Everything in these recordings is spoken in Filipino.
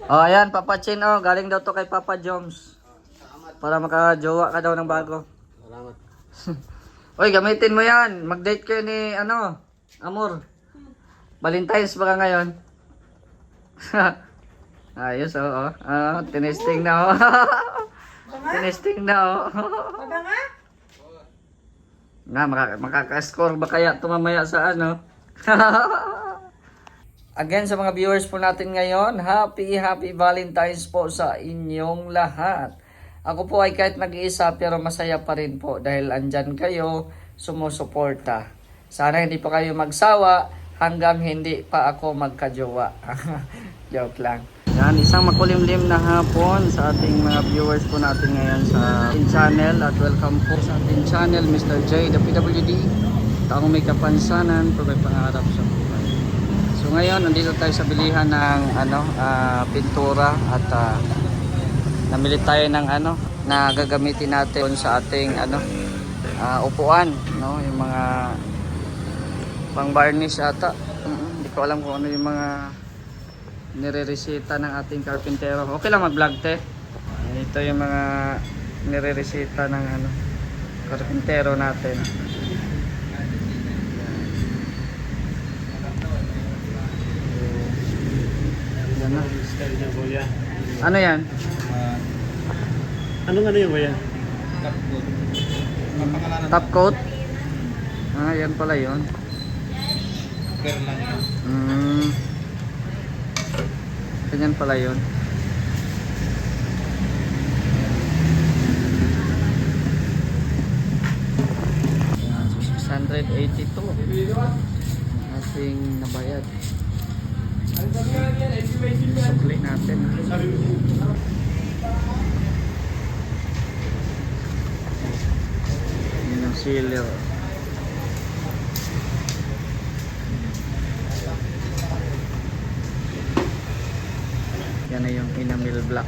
Oh, ayan, Papa Chin, oh. Galing daw to kay Papa Joms. Para makajowa ka daw ng bago. Salamat. Uy, gamitin mo yan. Mag-date kayo ni, Amor. Valentine's ba ka ngayon? Ayos, oo. Tinesting na, oh. Tinesting na, oh. Baga nga? Na, makaka-score ba kaya tumamaya sa ano? Again, sa mga viewers po natin ngayon, happy Valentine's po sa inyong lahat. Ako po ay kahit nag-iisa pero masaya pa rin po dahil andyan kayo sumusuporta. Sana hindi pa kayo magsawa hanggang hindi pa ako magkajowa. Joke lang. Yan, isang makulimlim na hapon sa ating mga viewers po natin ngayon sa ating channel at welcome po sa ating channel Mr. J, the PWD, taong may kapansanan, pero may pangarap sa buhay. So ngayon, nandito tayo sa bilihan ng pintura at namili tayo ng na gagamitin natin sa ating upuan, no? Yung mga pang varnish ata. Hindi ko alam kung ano yung mga nire-resita ng ating karpintero. Okay lang mag-vlog, te. Ito yung mga nire-resita ng karpintero natin. Yan na. Style niya, kuya. Ano yan? Anong ano yung kuya? Top coat? Yan pala yun. Per lang yun. Ganyan pala yun. Yan, so 682 ang ating nabayad. Sukli natin. Yun ang sealer. Yan na yung enamel black.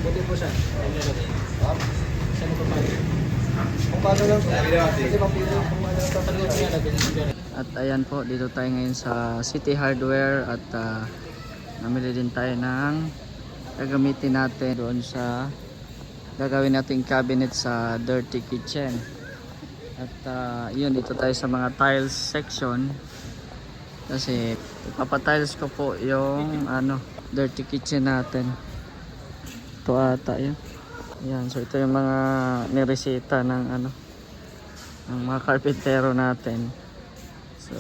Buti po siya. Saan mo pa? Kung paano lang. Kasi mapili kung ano tatalo niya na. At ayan po, dito tayo ngayon sa City Hardware at namili din tayo ng gagamitin natin doon sa gagawin nating cabinet sa dirty kitchen. At yun, dito tayo sa mga tiles section kasi ipapatiles ko po yung dirty kitchen natin. Ito ata yun. Ayan, so ito yung mga niresita ng ng mga karpintero natin. So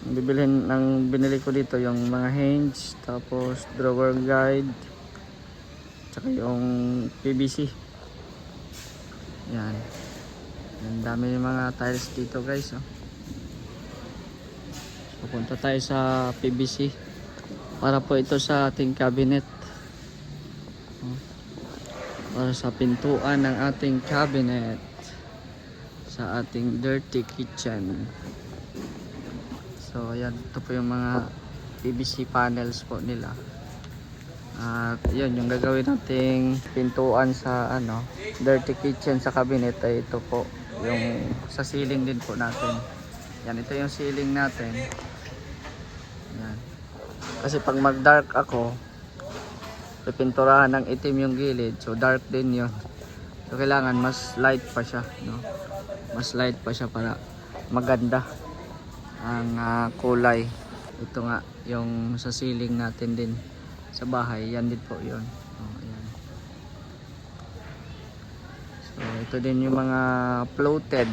binili ko dito yung mga hinge, tapos drawer guide, tsaka yung PVC. Yan. Ang dami yung mga tiles dito, guys, oh. So punta tayo sa PVC para po ito sa ating cabinet, para sa pintuan ng ating cabinet sa ating dirty kitchen. So ayan, ito po yung mga PVC panels po nila. At yun, yung gagawin nating pintuan sa dirty kitchen sa cabinet ay ito po yung sa ceiling din po natin. Yan, ito yung ceiling natin. Yan. Kasi pag mag dark ako, pipinturahan ng itim yung gilid, so dark din yun. So kailangan mas light pa siya, no? Mas light pa siya para maganda ang kulay. Ito nga yung sa ceiling natin din sa bahay, yan din po yun. Ayan. So ito din yung mga floated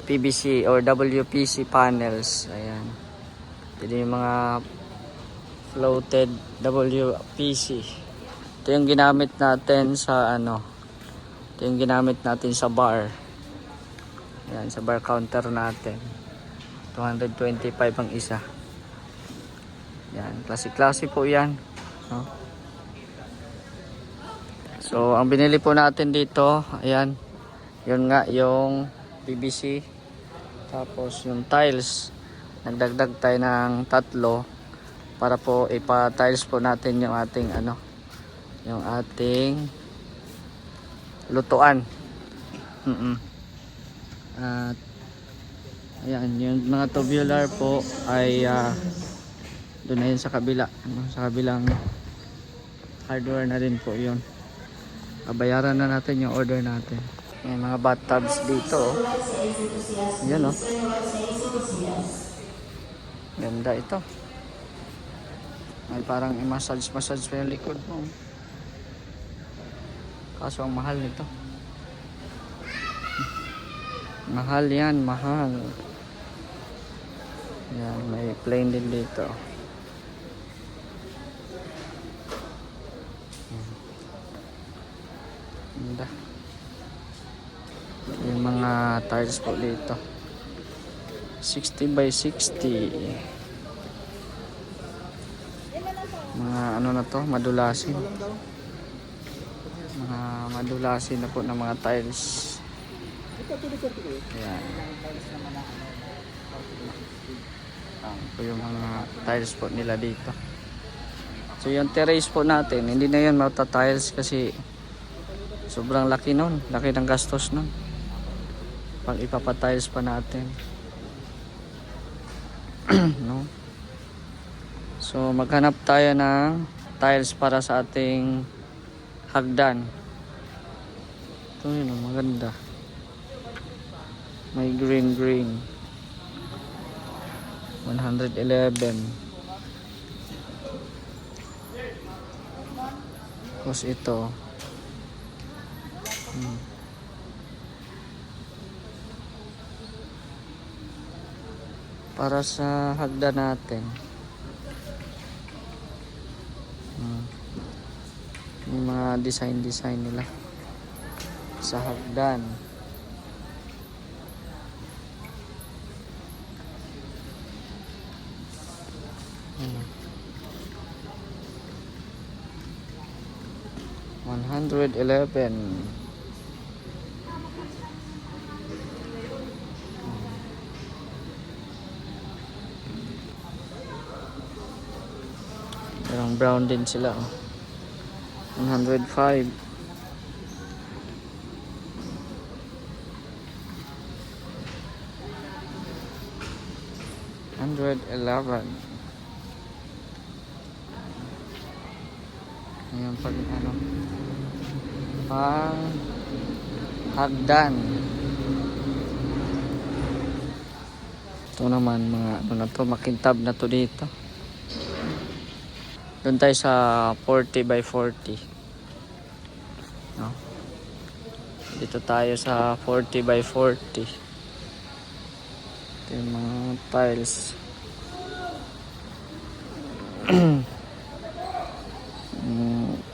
PVC or WPC panels. Ayan, ito din yung mga floated WPC. Ito yung ginamit natin sa ito yung ginamit natin sa bar. Ayan, sa bar counter natin. 225 ang isa. Yan, klase-klase po yan, no? So ang binili po natin dito, ayan, Yun nga yung PVC. Tapos yung tiles, nagdagdag tayo ng 3 para po ipa-tiles po natin yung ating yung ating lutuan. At ayan, yung mga tubular po ay doon na yun sa kabila, sa kabilang hardware na rin po yun. Bayaran na natin yung order natin. May mga bathtubs dito, oh. Yan, oh. Ganda ito. May parang i-massage pa yung likod mo. Kaso ang mahal nito. Mahal yan, mahal. Yan, may plain din dito. Ganda. Yung mga tiles po dito 60 by 60, mga na to, madulasin, mga madulasin na po ng mga tiles. Ayan, po yung mga tiles po nila dito. So yung terrace po natin, hindi na yan mata-tiles kasi sobrang laki nun, laki ng gastos nun pag ipapatiles pa natin. No? So maghanap tayo ng tiles para sa ating hagdan. Ito yun, maganda, may green 111. Tapos ito para sa hagdan natin. Yung mga design nila sa hagdan. Hmm. 111. Parang brown din sila, oh. 105. $111. Ayan, pag pang hagdan. Ito naman mga na to, makintab na to dito. Doon tayo sa 40 by 40. No? Dito tayo sa 40 by 40. Ito yung mga tiles.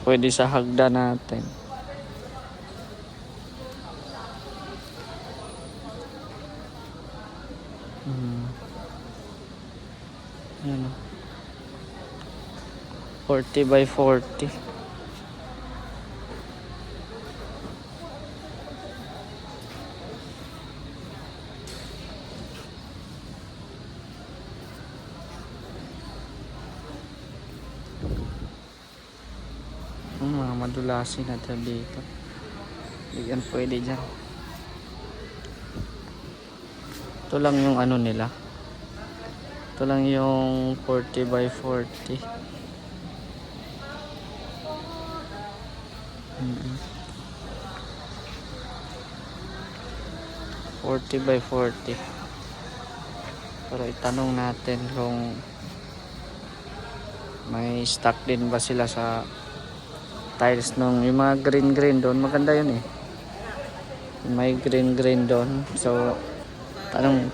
Pwede sa hagdan natin. Yan, 40 by 40. Mga madulasin natin dito. Yan pwede dyan. Ito lang yung nila. Ito lang yung 40 by 40. 40 by 40. Pero itanong natin kung may stock din ba sila sa tiles nung yung mga green doon. Maganda yun, eh. May green doon. So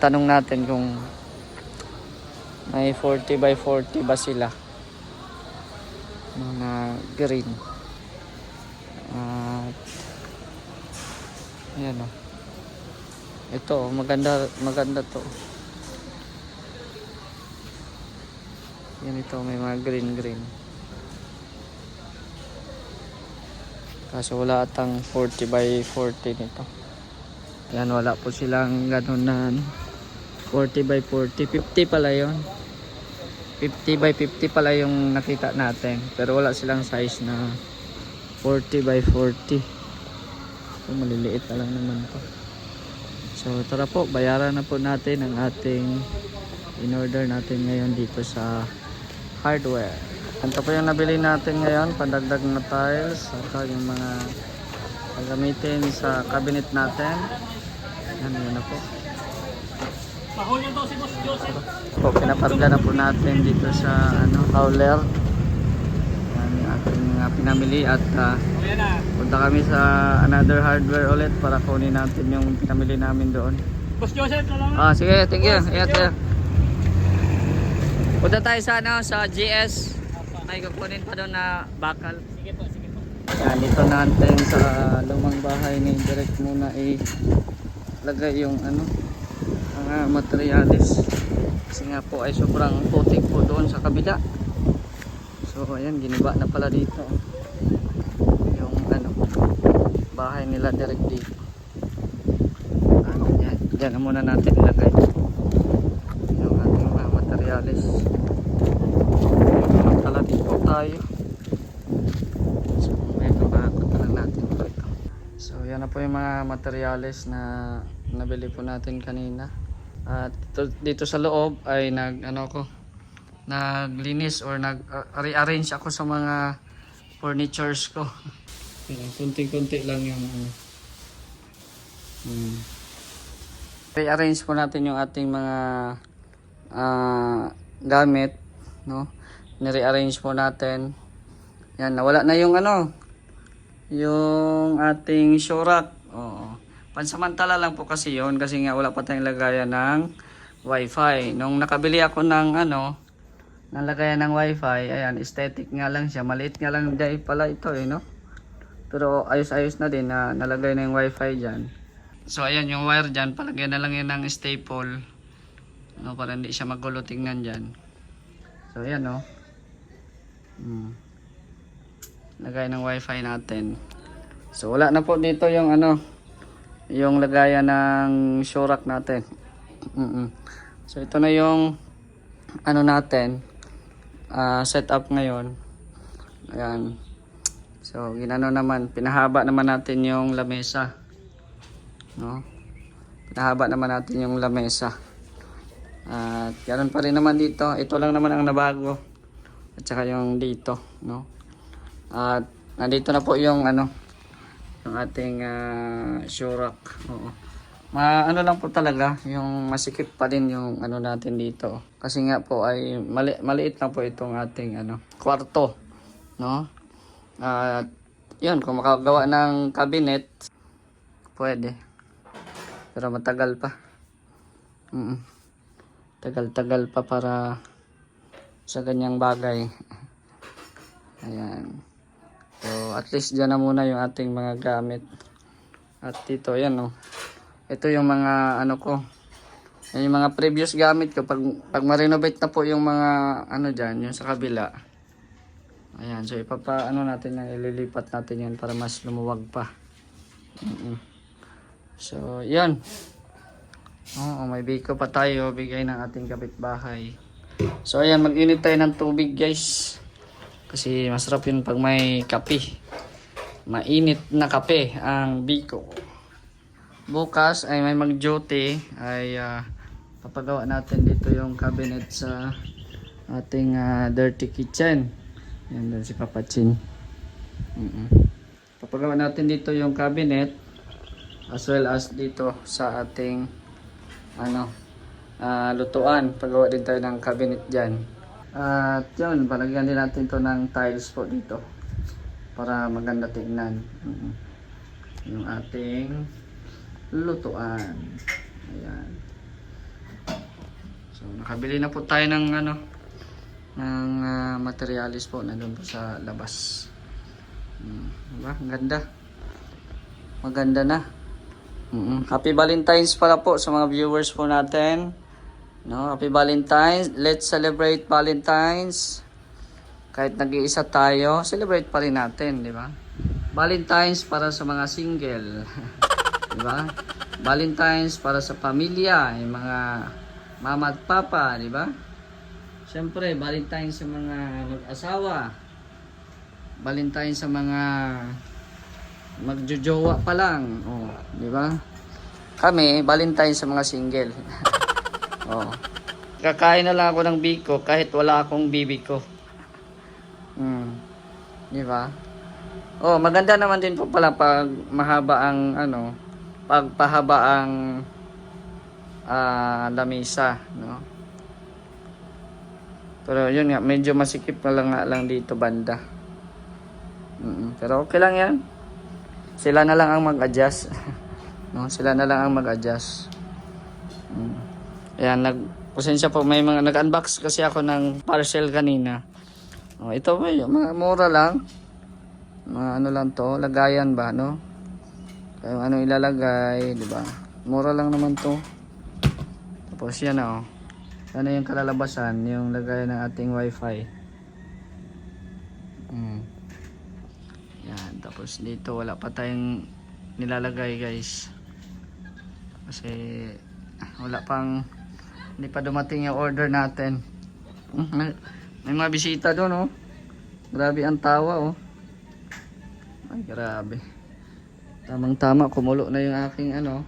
tanong natin kung may 40 by 40 ba sila, mga green. Ayan, oh. Ito, maganda to. Yan, ito may mga green. Kaso wala atang 40 by 40 nito. Yan, wala po silang ganun na 40 by 40. 50 pala yun. 50 by 50 pala yung nakita natin. Pero wala silang size na 40 by 40. So, maliliit na lang naman to. So tara po, bayaran na po natin ang ating in-order natin ngayon dito sa hardware. Ito po yung nabili natin ngayon, pandagdag na tiles, saka yung mga gagamitin sa cabinet natin. Yan, yun na po. Mahuli daw si Boss Joseph. Po, pinaparga na po natin dito sa hauler. Yan yung ating pinamili at Ayan na. punta kami sa another hardware ulit para kunin natin yung pinamili namin doon. Boss Joseph na lang. Sige, thank you. Ingat kayo. Punta tayo sa sa GS. May kukunin pa doon na bakal. Sige po, sige po. Yan, dito natin sa lumang bahay ni direct muna lagay yung mga materialis. Kasi nga po ay sobrang putik po doon sa kabila. So ayan, giniba na pala dito yung bahay nila direct dito. Yan, dyan na muna natin ilagay yung ating mga materialis. Pala dito tayo. So may kabakot na lang natin po ito. So yan na po yung mga materialis na nabili po natin kanina. At dito sa loob ay naglinis or nag-rearrange ako sa mga furnitures ko. Kunti-kunti lang yung rearrange po natin yung ating mga gamit, no? Ni-rearrange po natin. Yan, nawala na yung yung ating show rack. Oo. Pansamantala lang po kasi yon kasi nga wala pa tayong lagayan ng wifi. Nung nakabili ako ng ng lagayan ng wifi, ayan, aesthetic nga lang siya. Maliit nga lang dahil pala ito no? Pero ayos-ayos na din na nalagay na yung wifi dyan. So ayan, yung wire dyan, palagyan na lang yan ng staple. No, para hindi siya magulo tingnan dyan. So ayan lagay ng wifi natin. So wala na po dito yung yung lagayan ng show rack natin. So ito na yung natin setup ngayon. Ayan. So pinahaba naman natin yung lamesa. No? Pinahaba naman natin yung lamesa. At ganoon pa rin naman dito. Ito lang naman ang nabago. At saka yung dito, no? At nandito na po yung yung ating show rack. Oo. Lang po talaga, yung masikip pa din yung natin dito. Kasi nga po ay maliit lang po itong ating kwarto, no? At yun, kung makagawa ng cabinet, pwede. Pero matagal pa. Tagal-tagal pa para sa ganyang bagay. Ayan. So at least dyan na muna yung ating mga gamit. At dito yan ito yung mga ko. Yan yung mga previous gamit ko. Pag ma-renovate na po yung mga dyan, yung sa kabila. Ayan, so natin yan, ililipat natin yan para mas lumuwag pa. So yan. May biko pa tayo, bigay ng ating kapitbahay. So ayan, mag-init tayo ng tubig guys. Kasi masarap yun pag may kape. Mainit na kape ang biko. Bukas ay may mag-duty ay papagawa natin dito yung cabinet sa ating dirty kitchen. Yan doon si Papa Chin. Papagawa natin dito yung cabinet as well as dito sa ating lutuan. Pagawa din tayo ng cabinet dyan. At yun, palagyan din natin to ng tiles po dito para maganda tignan. Yung ating lutuan. Ayan. So nakabili na po tayo ng ng materialis po na doon po sa labas. Diba? Ang ganda. Maganda na. Happy Valentine's pala po sa mga viewers po natin. No, Happy Valentine's. Let's celebrate Valentine's. Kahit nag-iisa tayo, celebrate pa rin natin, di ba? Valentine's para sa mga single. Di ba? Valentine's para sa pamilya, yung mga mama at papa, di ba? Siyempre, Valentine's sa mga mag-asawa. Valentine's sa mga magjojowa pa lang. Oh, di ba? Kami, Valentine's sa mga single. Oh. Kakain na lang ako ng biko kahit wala akong bibi ko. Di ba? Oh, maganda naman din po pala pag mahaba ang ano, pagpahaba ang lamesa, no? Pero yun nga, medyo masikip na lang nga lang dito banda. Pero okay lang yan. Sila na lang ang mag-adjust. No, sila na lang ang mag-adjust. Ayan, pasensya po, may mga nag-unbox kasi ako ng parcel kanina. Oh, ito ba, mga mura lang. Mga ano lang to, lagayan ba, no? Kaya ano ilalagay, di ba? Mura lang naman to. Tapos yan oh. Ano yung kalalabasan, yung lagay ng ating wifi. Yan, tapos dito wala pa tayong nilalagay guys. Kasi wala pang, hindi pa dumating yung order natin. May mga bisita doon oh. Grabe ang tawa oh. Ay grabe. Tamang tama, kumulo na yung aking ano.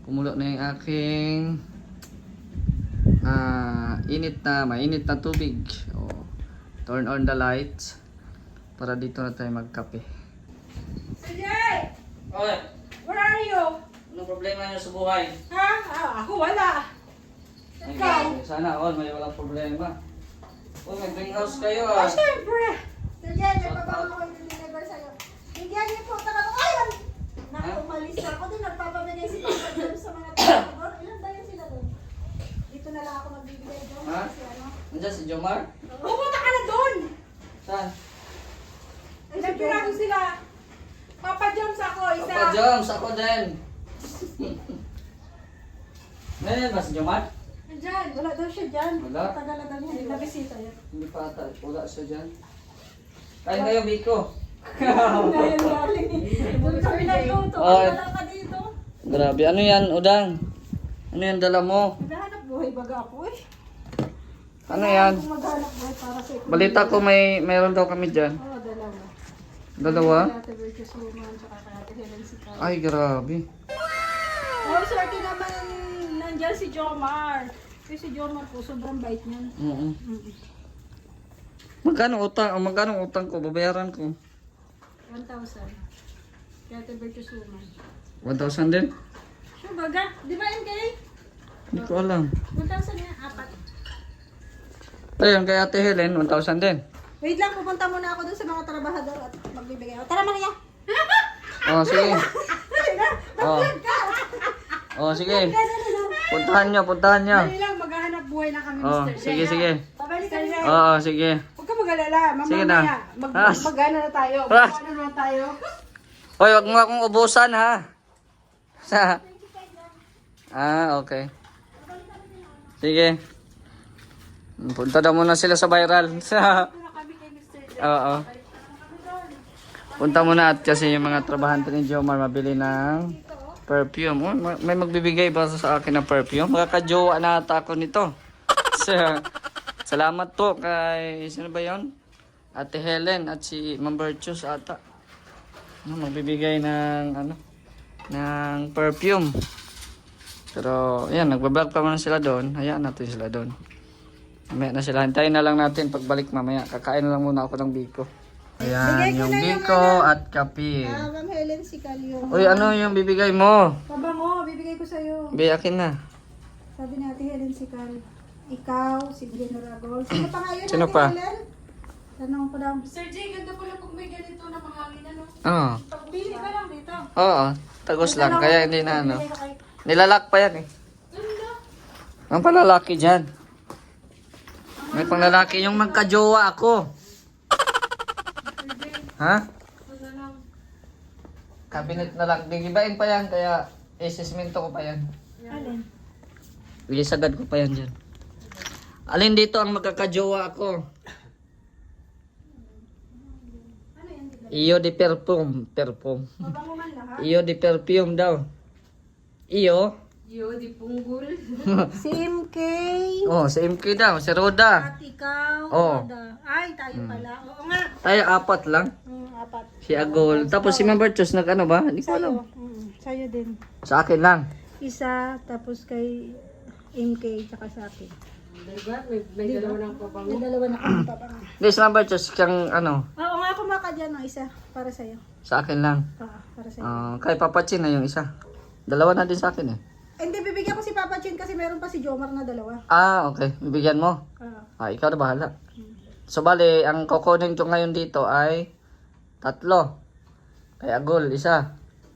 Kumulo na yung aking mainit na tubig. Oh, turn on the lights para dito na tayo magkape. Sige! Okay. Where are you? Anong problema niyo sa buhay? Ha? Ako wala. Ay, Ikaw? sana all may walang problema. Oh, may greenhouse kayo Ah, ah. syempre. Sige, may pabago ko yung deliver sa'yo. Bigyan niyo po, taka mo. Ay! Naku, umalis ako din. Nagpapabigay si Papa John sa mga tao. Ilan ba yun sila doon? Dito na lang ako magbibigay doon. Ha? Kasi ano. Nandiyan si Jomar? Pupunta ka na doon. Saan? Nagpirado sila. Papa Jones ako, isa. Papa Joms, ako din. Ngayon ba si Jomar? Diyan, wala daw siya dyan. Wala? Tagal na daw niya. Hindi nabisita yan. Hindi pa ata. Wala siya dyan. Kain kayo, Biko. Ngayon galing. Doon kami nagluto. Oh. Wala ka dito. Grabe. Ano yan, Udang? Ano yan dala mo? Maghanap buhay baga ako eh. Ano yan? Kung maghanap buhay para sa ikaw. Balita ko mayroon daw kami dyan. Oo, dalawa. Dalawa? Ate Virtus Woman, tsaka kay Ate Helen si Carl. Ay, grabe. Oh, swerte naman nandyan si Jomar. Kasi si Jomar po, sobrang bait niyan. Oo. Magkano utang ko? Babayaran ko. 1,000. Kay Ate Virtus Woman. 1,000 din? Sure, baga? Di ba MK? Hindi ko alam. 1,000 niya, apat. Ayun, kay Ate Helen, 1,000 din. Wait lang, pupunta muna ako dun sa mga trabahador at magbibigay ako. Tara, Maria! Oh, sige. Oh. Oh, sige. Puntahan nyo. Dali lang, maghahanap buhay na kami, Oh, Mr. sige, sige. Pabalikan niya. Oo, sige. Huwag ka mag-alala. Sige na. Mamaya, mag-ano na tayo. Ah. Mag-ano na tayo. Hoy, wag mo akong ubusan ha. Okay. Sige. Punta daw muna sila sa viral. Ito na kami kay Mr. J. Oo. Punta muna at kasi yung mga trabahante ni Jomar mabili ng perfume. Oh, may magbibigay ba sa akin ng perfume? Makakajowa na ata ako nito. Salamat po kay, sino ba yun? Ate Helen at si Ma'am Virtus ata. Magbibigay ng ng perfume. Pero yan, nagbablog pa man sila doon. Hayaan natin sila doon. Mamaya na sila. Hintayin na lang natin pagbalik mamaya. Kakain na lang muna ako ng biko. Ayan, yung biko at kape. Ma'am Helen si Carl yung... Uy, ano yung bibigay mo? Pabango, bibigay ko sa'yo. Biyakin na. Sabi ni Ate Helen si Carl. Ikaw, si General Gol. Sino pa nga yun, Sino Ate pa? Helen? Tanong ko lang. Sir J, ganda pala pag may ganito na mahangin, ano? Oo. Pili ka lang dito. Oo. Tagos lang. Kaya hindi na ano. Nilalak pa yan eh. Ang palalaki dyan. May panglalaki yung magkajowa ako. Ha? Cabinet na lang. Gigibain pa yan. Kaya isisminto ko pa yan. Alin? Ilisagad ko pa yan dyan. Alin dito ang magkakajowa ako? Ano yan? Iyo de perfume. Pabango man lahat. Iyo de perfume daw. Iyo. Yo, di punggol. Si MK. Oh, si MK daw, si Roda. At ikaw. Oo. Roda. Ay, tayo pala. Oo nga. Tayo apat lang. Apat. Si Agol. Tapos si Ma'am Bertus nag ano ba? Hindi ko alam. Sa'yo din. Sa akin lang. Isa, tapos kay MK, tsaka sa akin. May dalawa ng pabango. May dalawa na kami papang. Hindi, si Ma'am Bertus siyang ano, Oo nga, kumaka dyan ng isa. Para sa'yo. sa akin lang. Oo, para sa'yo. Kay Papa Chin na yung isa. Dalawa na din sa akin eh. Hindi, bibigyan ko si Papa Chin kasi meron pa si Jomar na dalawa. Okay. Bibigyan mo. Oo. Ikaw na bahala. So, bali, ang kukunin ko ngayon dito ay 3. Kay Agol, 1.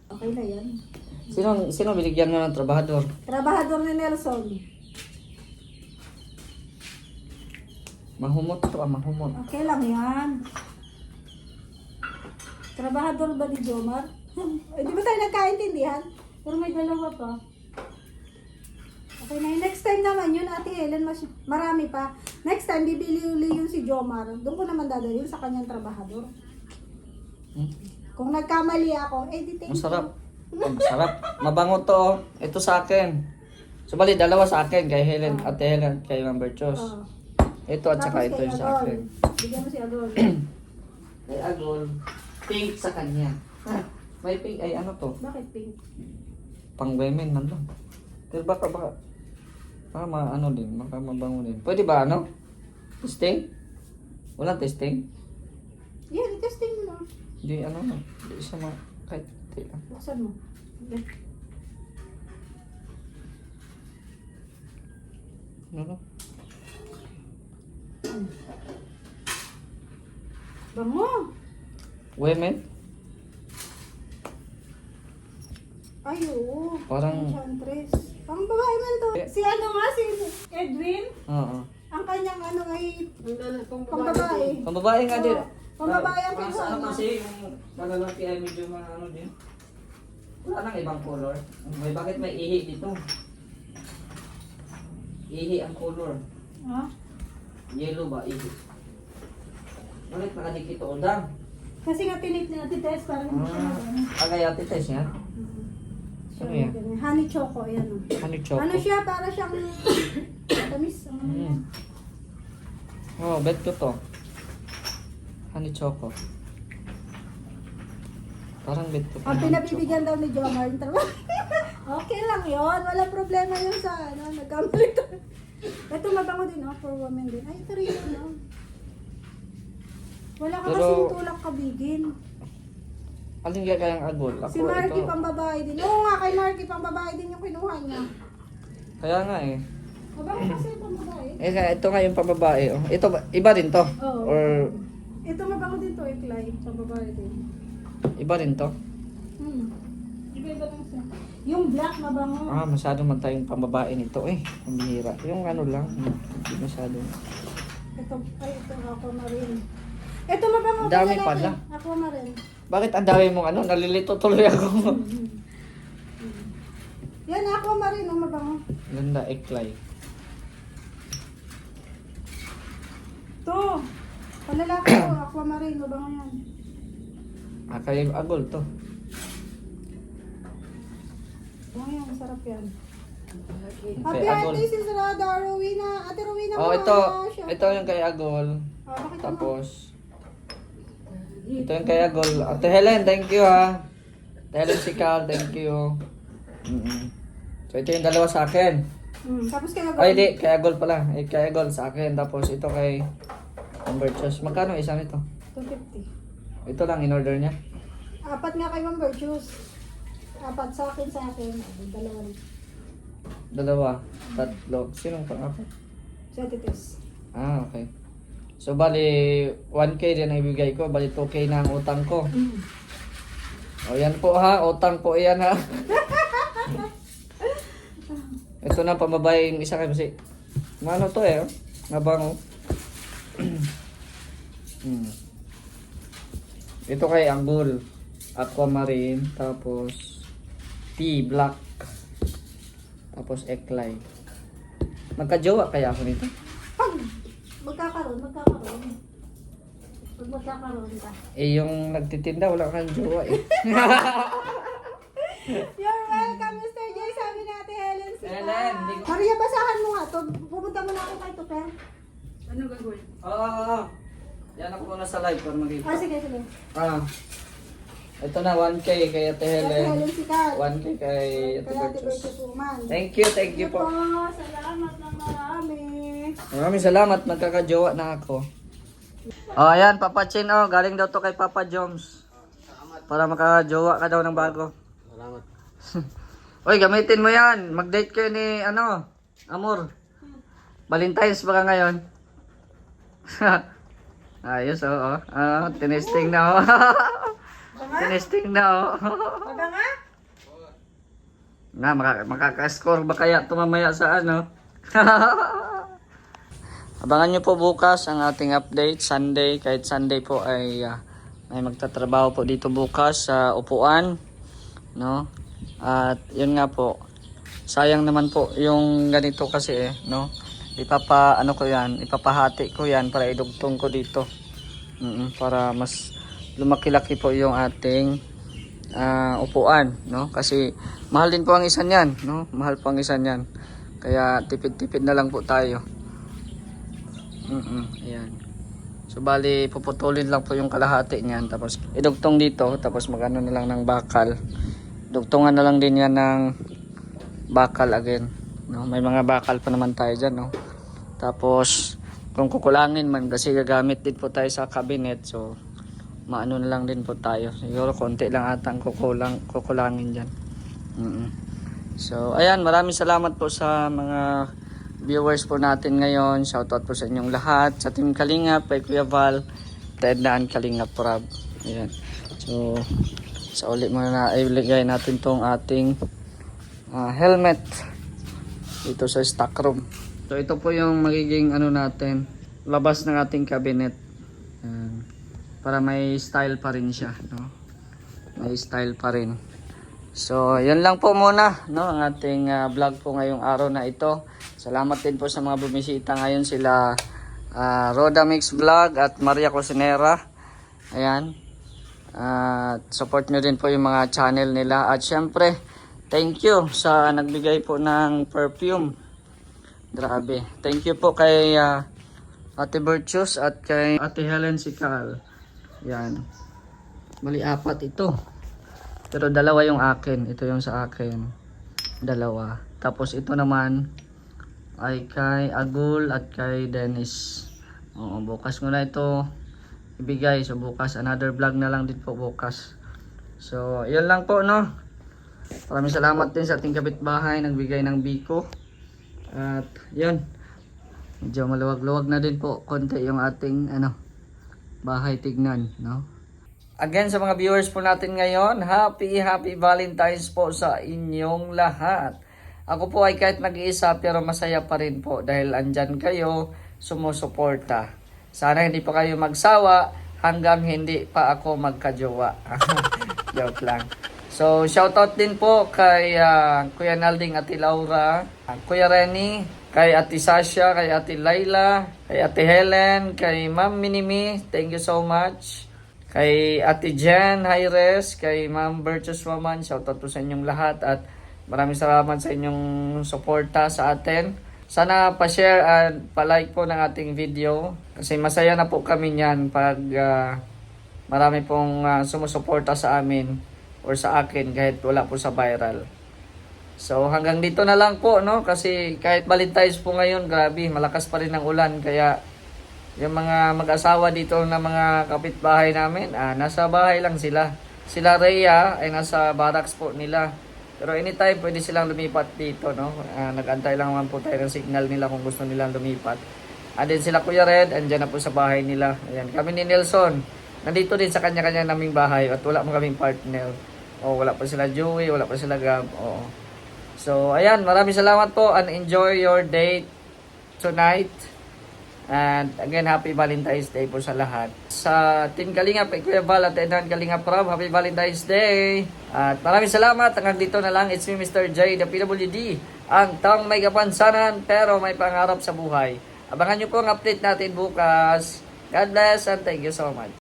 Okay na yan. Sino binigyan mo ng trabahador? Trabahador ni Nelson. Mahumot to, mahumot. Okay lang yan. Trabahador ba ni Jomar? Di ba tayo nagkaintindihan? Pero may dalawa pa. Okay na yun. Next time naman yun, Ate Helen, marami pa. Next time, bibili uli yun si Jomar. Doon ko naman dadalhin sa kanyang trabahador. Kung nagkamali ako, di thank you. Masarap. Masarap. Mabango to. Oh. Ito sa akin. So, bali, 2 sa akin. Kay Helen, Ate Helen, kay Ma'am Bertus. Oo. Ito at saka Tapos ito kay yung sa Agol. akin. Bigyan mo si Agol. Kay Agol, pink sa kanya. May pink, ay ano to? Bakit pink? Pang women man lang. Pero baka ano din, baka mabango din. Pwede ba ano? Testing? Walang testing? Yan, i-testing mo na. Hindi ano, hindi siya kahit hindi lang. Buksan mo. Okay. Ano? Bango! Women? Ay, oo. Parang- Enchantress. Pang babae man to. Si ano nga, si Edwin. Oo. Ang kanyang ano ay Pang pang babae. Pambabae nga din. Oo, pambabae ang Parang sa kinuha ano niya. kasi, yung malalaki ay medyo ano din. Wala nang ibang color. Bakit may ihi dito? Ihi ang color. Ha? Yellow ba? Ihi. Bakit nakadikit o dam? Kasi nga tinip ni Ate Tess, parang hindi siya mag-ano. Kaya titest yan? Ano yan? Honey choco, yan o. Honey choco. Ano siya, para siyang tamis. Ano yan? Oh, bet ko to. Honey choco. Parang bet ko to. Ang pinabibigyan daw ni Jomar yung trabaho. Okay lang yon, wala problema yun sa ano, nagkamali to. Ito mabango din, for women din. Ay, ito rin yun, Wala ka Pero- kasing tulak kabigin. Alin kaya kayang agol? Ako Si Marky ito. pang babae din. Oo nga, kay Marky pang babae din yung kinuha niya. Kaya nga eh. Mabango kasi pang babae. Kaya ito nga yung pambabae. Oh. Ito, iba rin to? Oo. Or Ito mabango din to, Clay. Pang babae din. iba rin to? Iba-iba lang siya. Yung black mabango. Masyado man tayong pambabae nito eh. Ang bihira. Yung ano lang. Hindi masyado. Ito ako na rin. Ito mabango. Dami lalaki. pala. Ako na rin. Bakit ang dami mong ano? Nalilito tuloy ako. Yan, ako na rin, mabango. Ganda, eklay. To. Panlalaki ko, aquamarine, mabango yan. Kaya agol to. Mabango yan, masarap yan. Kay Happy agol. birthday si Rada, Rowena. Ate Rowena, Oh, mahal ito. na siya. Ito yung kay agol. Bakit Tapos, ito yung kay agol. Ate Helen, thank you ha. Ate Helen Sikal, thank you. So, ito yung 2 sa akin. Tapos kaya Ay, di. Kay agol pala. Kay agol sa akin. Tapos, ito kay Amber Chos. Magkano isa nito? 250. Ito lang, in-order niya. 4 nga kay Ma'am Virtues. 4 sa akin. Dalawa rin. 2, 3. Sinong pang-apat? Si Ate Tess. Okay. So, bali, 1K din ang ibigay ko. Bali, 2K na ang utang ko. O, yan po ha. Utang po yan ha. Ito na, pambabae yung isa kayo kasi. Mano to eh. Oh. Mabango. Ito kay Anggol. Aquamarine. Tapos, Black. Tapos, Eklay. Magka-jowa kaya ako nito? Pag magkakaroon. Pag magkakaroon ka. Yung nagtitinda, wala kang jowa eh. You're welcome, Mr. J. Sabi Maria, basahan mo nga to. Pupunta muna ako kay Tuper. Ano gagawin? Yan ako muna sa live para makita. Sige. Ito na, 1K kay Ate Helen. Helen Sikat. 1K kay Ate Kaya Ate Bertus. Bertus Uman. Thank you po. Salamat ng marami. Maraming salamat, nagkakajowa na ako. Ayan, Papa Chin, galing daw to kay Papa Joms. Para makakajowa ka daw ng bago. Salamat. Uy, gamitin mo yan. Mag-date kayo ni, Amor. Valentine's ba ka ngayon? Ayos, oo. Tinesting na, Tinesting na, Maga nga? Nga, makaka-score ba kaya tumamaya sa Abangan nyo po bukas ang ating update, Sunday. Kahit Sunday po ay may magtatrabaho po dito bukas sa upuan. No? At yun nga po, sayang naman po yung ganito kasi ipapahati ko yan para idugtong ko dito. Para mas lumaki-laki po yung ating upuan, no? Kasi mahal din po ang isa niyan, no? Mahal po ang isa niyan. Kaya tipid-tipid na lang po tayo. Ayan. So bali puputulin lang po yung kalahati niyan tapos idugtong dito tapos magano na lang ng bakal. Dugtungan na lang din yan ng bakal again, no? May mga bakal pa naman tayo diyan, no? Tapos kung kukulangin man kasi gagamit din po tayo sa cabinet, so maano na lang din po tayo. Siguro konti lang ata ang kukulangin dyan. So ayan, maraming salamat po sa mga viewers po natin ngayon. Shoutout po sa inyong lahat, sa Team Kalingap, kay Kuya Val, Ted Daan Kalingap Prab. Ayan. So sa ulit muna na iligay natin tong ating helmet dito sa stock room. So ito po yung magiging natin, labas ng ating cabinet. Para may style pa rin siya, no? May style pa rin. So, yan lang po muna, no? Ang ating vlog po ngayong araw na ito. Salamat din po sa mga bumisita ngayon, sila Roda Mix Vlog at Maria Cosinera. Ayan. Support nyo din po yung mga channel nila. At syempre, thank you sa nagbigay po ng perfume. Grabe. Thank you po kay Ate Bertus at kay Ate Helen Sikat. Yan. Bali 4 ito. Pero 2 yung akin. Ito yung sa akin. 2. Tapos ito naman ay kay Agul at kay Dennis. Bukas ko na ito ibigay. So bukas another vlog na lang din po bukas. So yun lang po, no. Maraming salamat din sa ating kapitbahay nagbigay ng biko. At yun. Medyo maluwag-luwag na din po konti yung ating bahay tignan, no? Again sa mga viewers po natin ngayon, happy Valentine's po sa inyong lahat. Ako po ay kahit nag-iisa pero masaya pa rin po dahil andyan kayo sumusuporta. Sana hindi pa kayo magsawa hanggang hindi pa ako magkajowa. Joke lang. So shoutout din po kay Kuya Nalding, Ate Laura, Kuya Renny, kay Ate Sasha, kay Ate Laila, kay Ate Helen, kay Ma'am Minimi, thank you so much. Kay Ate Jen Hayres, kay Ma'am Bertus Waman, shoutout po sa inyong lahat at maraming salamat sa inyong suporta sa atin. Sana pa-share at pa-like po ng ating video kasi masaya na po kami niyan pag marami pong sumusuporta sa amin or sa akin kahit wala po sa viral. So hanggang dito na lang po, no? Kasi kahit Valentine's po ngayon, grabe, malakas pa rin ang ulan. Kaya yung mga mag-asawa dito na mga kapitbahay namin, nasa bahay lang sila. Sila Rhea ay nasa barracks po nila. Pero anytime pwede silang lumipat dito, no? Nag-antay lang naman po tayo ng signal nila kung gusto nilang lumipat. And then sila Kuya Red, andyan na po sa bahay nila. Ayan, kami ni Nelson, nandito din sa kanya-kanya naming bahay at wala mo kaming partner. Wala pa sila Joey, wala pa sila Gab. So, ayan, maraming salamat po and enjoy your day tonight. And again, happy Valentine's Day po sa lahat. Sa Team Kalingap, Kuya Val at Edan Kalingap Prab, happy Valentine's Day. At maraming salamat. Hanggang dito na lang. It's me, Mr. J, the PWD. Ang taong may kapansanan pero may pangarap sa buhay. Abangan nyo po ang update natin bukas. God bless and thank you so much.